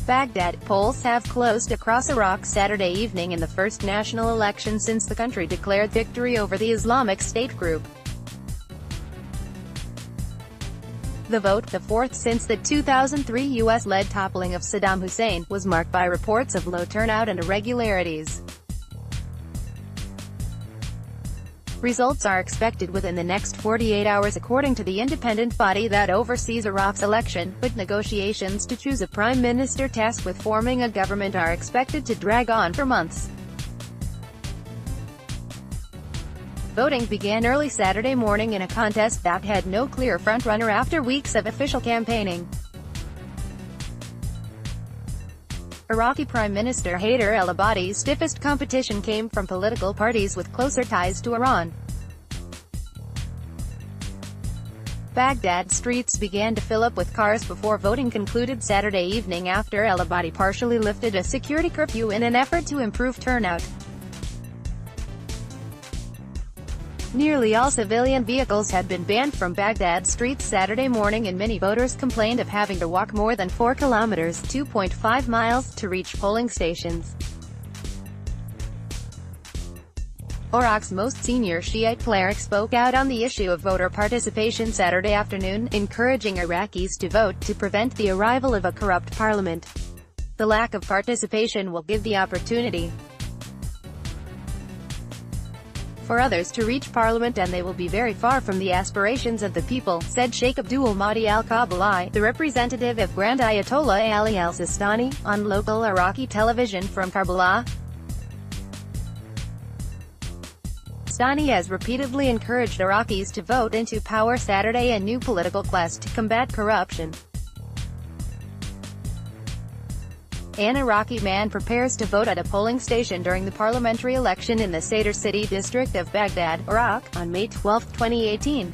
Baghdad. Polls have closed across Iraq Saturday evening in the first national election since the country declared victory over the Islamic State group. The vote, the fourth since the 2003 U.S.-led toppling of Saddam Hussein, was marked by reports of low turnout and irregularities. Results are expected within the next 48 hours according to the independent body that oversees Iraq's election, but negotiations to choose a prime minister tasked with forming a government are expected to drag on for months. Voting began early Saturday morning in a contest that had no clear frontrunner after weeks of official campaigning. Iraqi Prime Minister Haider al-Abadi's stiffest competition came from political parties with closer ties to Iran. Baghdad streets began to fill up with cars before voting concluded Saturday evening after al-Abadi partially lifted a security curfew in an effort to improve turnout. Nearly all civilian vehicles had been banned from Baghdad streets Saturday morning, and many voters complained of having to walk more than 4 kilometers (2.5 miles) to reach polling stations. Iraq's most senior Shiite cleric spoke out on the issue of voter participation Saturday afternoon, encouraging Iraqis to vote to prevent the arrival of a corrupt parliament. The lack of participation will give the opportunity for others to reach parliament, and they will be very far from the aspirations of the people, said Sheikh Abdul Mahdi al-Kabali, the representative of Grand Ayatollah Ali al-Sistani, on local Iraqi television from Karbala. Sistani has repeatedly encouraged Iraqis to vote into power Saturday, a new political quest to combat corruption. An Iraqi man prepares to vote at a polling station during the parliamentary election in the Sadr City district of Baghdad, Iraq, on May 12, 2018.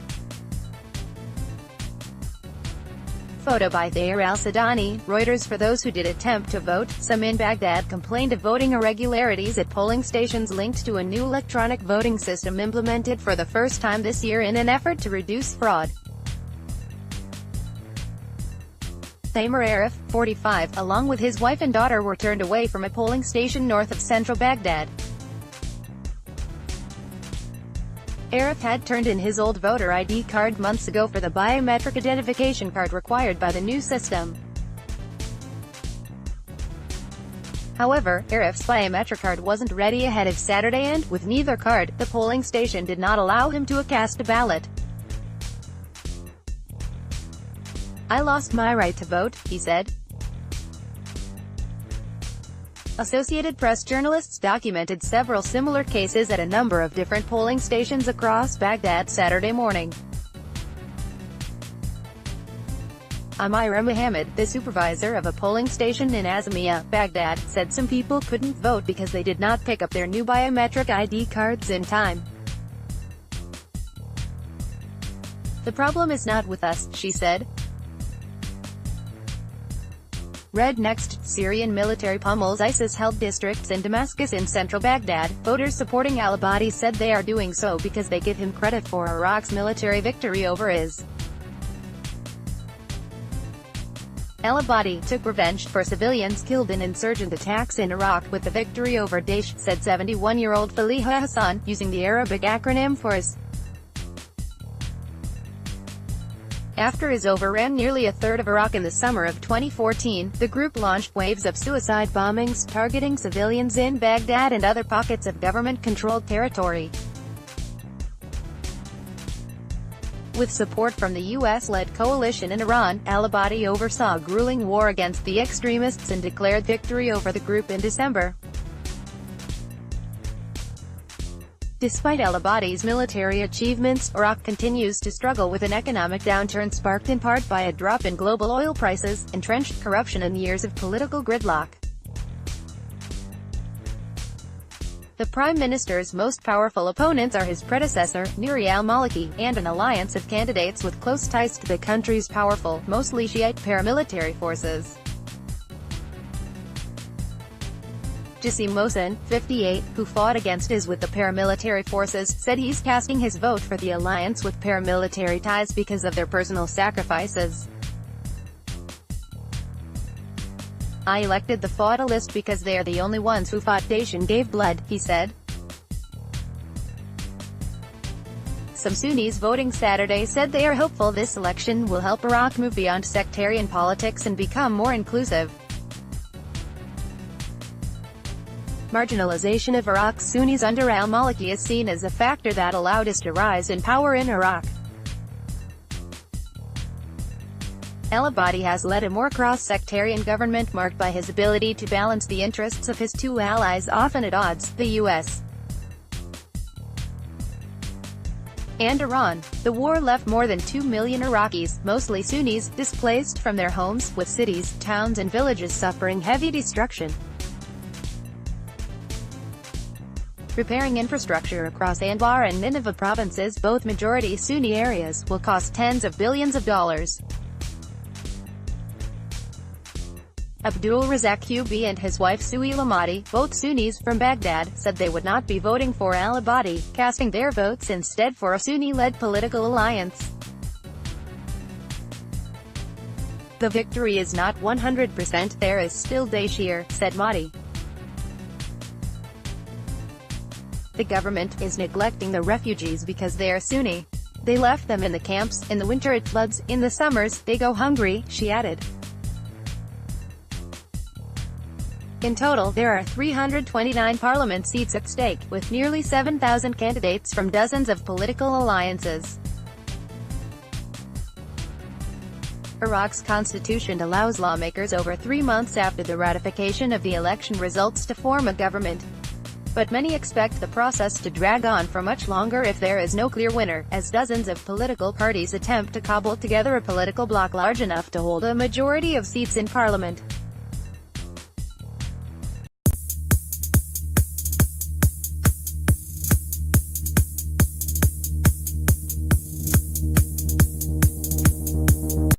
Photo by Thayer al-Sadani, Reuters. For those who did attempt to vote, some in Baghdad complained of voting irregularities at polling stations linked to a new electronic voting system implemented for the first time this year in an effort to reduce fraud. Thamer Arif, 45, along with his wife and daughter were turned away from a polling station north of central Baghdad. Arif had turned in his old voter ID card months ago for the biometric identification card required by the new system. However, Arif's biometric card wasn't ready ahead of Saturday, and, with neither card, the polling station did not allow him to cast a ballot. "I lost my right to vote," he said. Associated Press journalists documented several similar cases at a number of different polling stations across Baghdad Saturday morning. Amira Mohammed, the supervisor of a polling station in Azamiya, Baghdad, said some people couldn't vote because they did not pick up their new biometric ID cards in time. "The problem is not with us," she said. Red next, Syrian military pummels ISIS-held districts in Damascus in central Baghdad. Voters supporting al-Abadi said they are doing so because they give him credit for Iraq's military victory over IS. Al-Abadi took revenge for civilians killed in insurgent attacks in Iraq with the victory over Daesh, said 71-year-old Faliha Hassan, using the Arabic acronym for IS. After IS overran nearly a third of Iraq in the summer of 2014, the group launched waves of suicide bombings, targeting civilians in Baghdad and other pockets of government-controlled territory. With support from the US-led coalition in Iran, al-Abadi oversaw a grueling war against the extremists and declared victory over the group in December. Despite al-Abadi's military achievements, Iraq continues to struggle with an economic downturn sparked in part by a drop in global oil prices, entrenched corruption and years of political gridlock. The Prime Minister's most powerful opponents are his predecessor, Nouri al-Maliki, and an alliance of candidates with close ties to the country's powerful, mostly Shiite paramilitary forces. Jassim Mohsen, 58, who fought against IS with the paramilitary forces, said he's casting his vote for the alliance with paramilitary ties because of their personal sacrifices. "I elected the fought-list because they are the only ones who fought Daesh and gave blood," he said. Some Sunnis voting Saturday said they are hopeful this election will help Iraq move beyond sectarian politics and become more inclusive. Marginalization of Iraq's Sunnis under al-Maliki is seen as a factor that allowed us to rise in power in Iraq. Al-Abadi has led a more cross-sectarian government marked by his ability to balance the interests of his two allies, often at odds, the U.S. and Iran. The war left more than 2 million Iraqis, mostly Sunnis, displaced from their homes, with cities, towns and villages suffering heavy destruction. Repairing infrastructure across Anbar and Nineveh provinces, both majority Sunni areas, will cost tens of billions of dollars. Abdul Razak Qb and his wife Suhail Ahmadi, both Sunnis from Baghdad, said they would not be voting for al-Abadi, casting their votes instead for a Sunni-led political alliance. "The victory is not 100%, there is still Daesh here," said Mahdi. "The government is neglecting the refugees because they are Sunni. They left them in the camps, in the winter it floods, in the summers, they go hungry," she added. In total, there are 329 parliament seats at stake, with nearly 7,000 candidates from dozens of political alliances. Iraq's constitution allows lawmakers over 3 months after the ratification of the election results to form a government. But many expect the process to drag on for much longer if there is no clear winner, as dozens of political parties attempt to cobble together a political bloc large enough to hold a majority of seats in parliament.